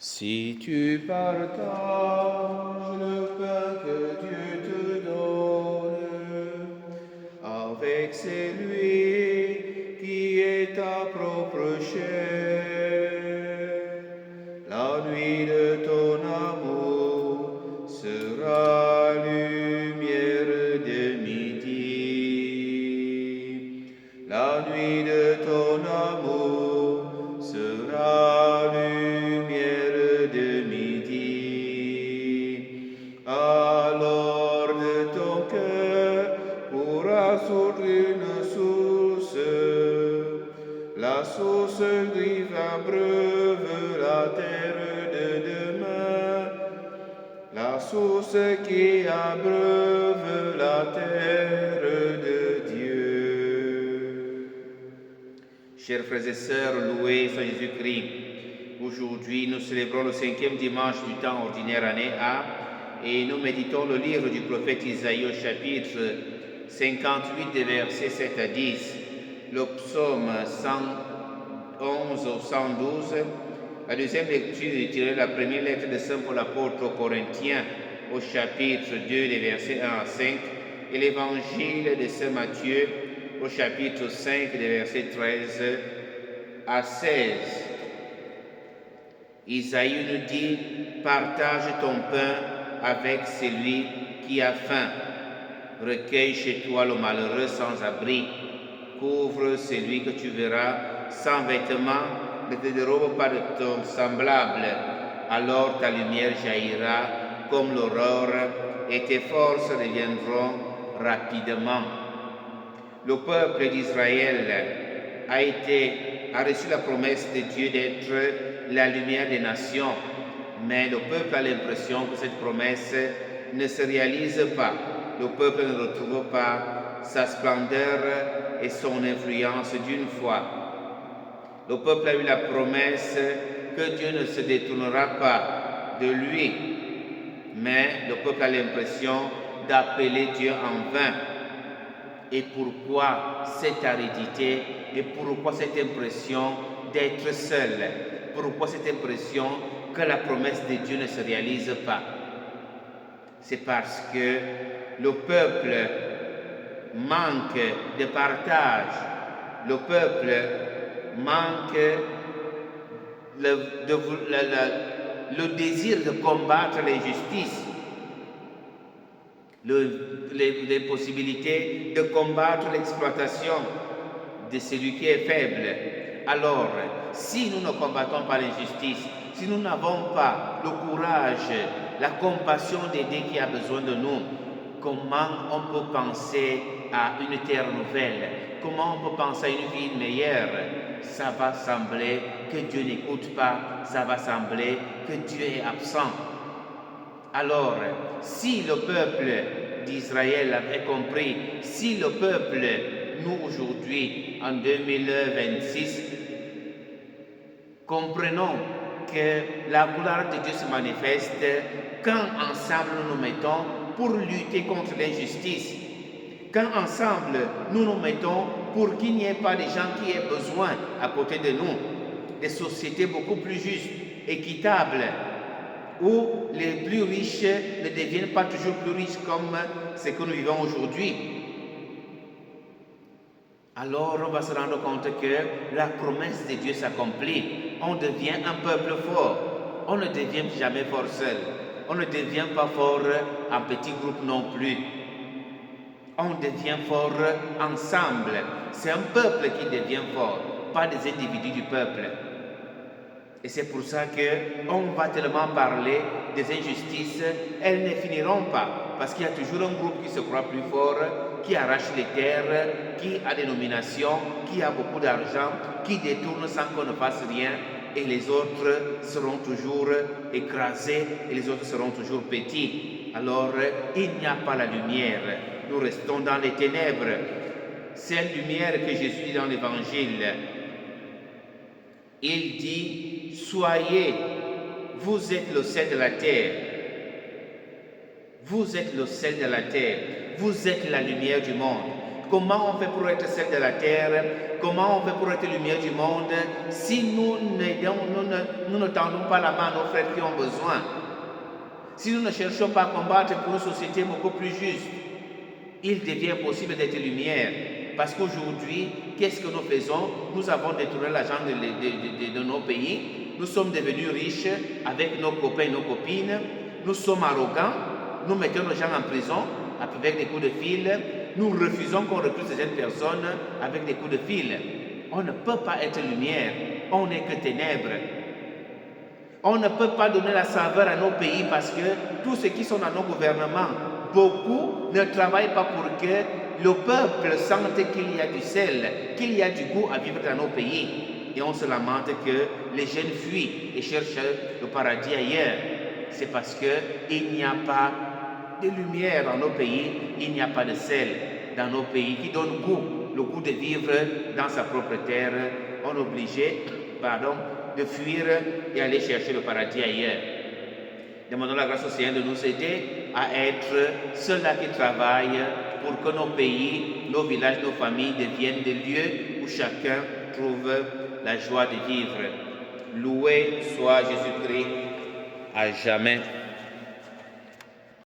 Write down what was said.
Si tu partages le pain que Dieu te donne avec celui qui est ta propre chair, la nuit de ton amour sera lumière de midi. La nuit de ton amour sera lumière de midi. Alors de ton cœur pourra sortir une source, la source qui abreuve la terre de demain, la source qui abreuve la terre de Dieu. Chers frères et sœurs, loués soit Jésus-Christ. Aujourd'hui, nous célébrons le 5e dimanche du temps ordinaire année A et nous méditons le livre du prophète Isaïe au chapitre 58 des versets 7 à 10, le psaume 111 au 112. La deuxième lecture est tirée de la première lettre de Saint Paul apôtre aux Corinthiens au chapitre 2 des versets 1 à 5 et l'évangile de Saint Matthieu au chapitre 5 des versets 13 à 16. Isaïe nous dit « Partage ton pain avec celui qui a faim. Recueille chez toi le malheureux sans abri. Couvre celui que tu verras sans vêtements. Ne te dérobe pas de ton semblable. Alors ta lumière jaillira comme l'aurore et tes forces reviendront rapidement. » Le peuple d'Israël a reçu la promesse de Dieu d'être la lumière des nations, mais le peuple a l'impression que cette promesse ne se réalise pas. Le peuple ne retrouve pas sa splendeur et son influence d'une fois. Le peuple a eu la promesse que Dieu ne se détournera pas de lui, mais le peuple a l'impression d'appeler Dieu en vain. Et pourquoi cette aridité et pourquoi cette impression d'être seul? Pourquoi cette impression que la promesse de Dieu ne se réalise pas? C'est parce que le peuple manque de partage, le peuple manque le désir de combattre l'injustice, les possibilités de combattre l'exploitation de celui qui est faible. Alors, si nous ne combattons pas l'injustice, si nous n'avons pas le courage, la compassion d'aider qui a besoin de nous, comment on peut penser à une terre nouvelle? Comment on peut penser à une vie meilleure? Ça va sembler que Dieu n'écoute pas, ça va sembler que Dieu est absent. Alors, si le peuple d'Israël avait compris, si le peuple, nous aujourd'hui, en 2026, comprenons que la gloire de Dieu se manifeste quand ensemble nous nous mettons pour lutter contre l'injustice, quand ensemble nous nous mettons pour qu'il n'y ait pas de gens qui aient besoin à côté de nous, des sociétés beaucoup plus justes, équitables, où les plus riches ne deviennent pas toujours plus riches comme ce que nous vivons aujourd'hui. Alors on va se rendre compte que la promesse de Dieu s'accomplit. On devient un peuple fort. On ne devient jamais fort seul. On ne devient pas fort en petit groupe non plus. On devient fort ensemble. C'est un peuple qui devient fort, pas des individus du peuple. Et c'est pour ça qu'on va tellement parler des injustices, elles ne finiront pas. Parce qu'il y a toujours un groupe qui se croit plus fort, qui arrache les terres, qui a des nominations, qui a beaucoup d'argent, qui détourne sans qu'on ne fasse rien. Et les autres seront toujours écrasés et les autres seront toujours petits. Alors, il n'y a pas la lumière. Nous restons dans les ténèbres. Cette lumière que Jésus dit dans l'Évangile, il dit, soyez, vous êtes le sel de la terre. Vous êtes le sel de la terre. Vous êtes la lumière du monde. Comment on fait pour être celle de la terre? Comment on fait pour être lumière du monde si nous ne tendons pas la main à nos frères qui ont besoin? Si nous ne cherchons pas à combattre pour une société beaucoup plus juste, il devient possible d'être lumière. Parce qu'aujourd'hui, qu'est-ce que nous faisons? Nous avons détourné l'argent de nos pays. Nous sommes devenus riches avec nos copains et nos copines. Nous sommes arrogants. Nous mettons nos gens en prison avec des coups de fil. Nous refusons qu'on recrute ces jeunes personnes avec des coups de fil. On ne peut pas être lumière. On n'est que ténèbres. On ne peut pas donner la saveur à nos pays parce que tous ceux qui sont dans nos gouvernements, beaucoup ne travaillent pas pour que le peuple sente qu'il y a du sel, qu'il y a du goût à vivre dans nos pays. Et on se lamente que les jeunes fuient et cherchent le paradis ailleurs. C'est parce qu'il n'y a pas de lumière dans nos pays, il n'y a pas de sel dans nos pays qui donne goût, le goût de vivre dans sa propre terre. On est obligé, de fuir et aller chercher le paradis ailleurs. Demandons la grâce au Seigneur de nous aider à être ceux-là qui travaillent pour que nos pays, nos villages, nos familles deviennent des lieux où chacun trouve la joie de vivre. Loué soit Jésus-Christ à jamais.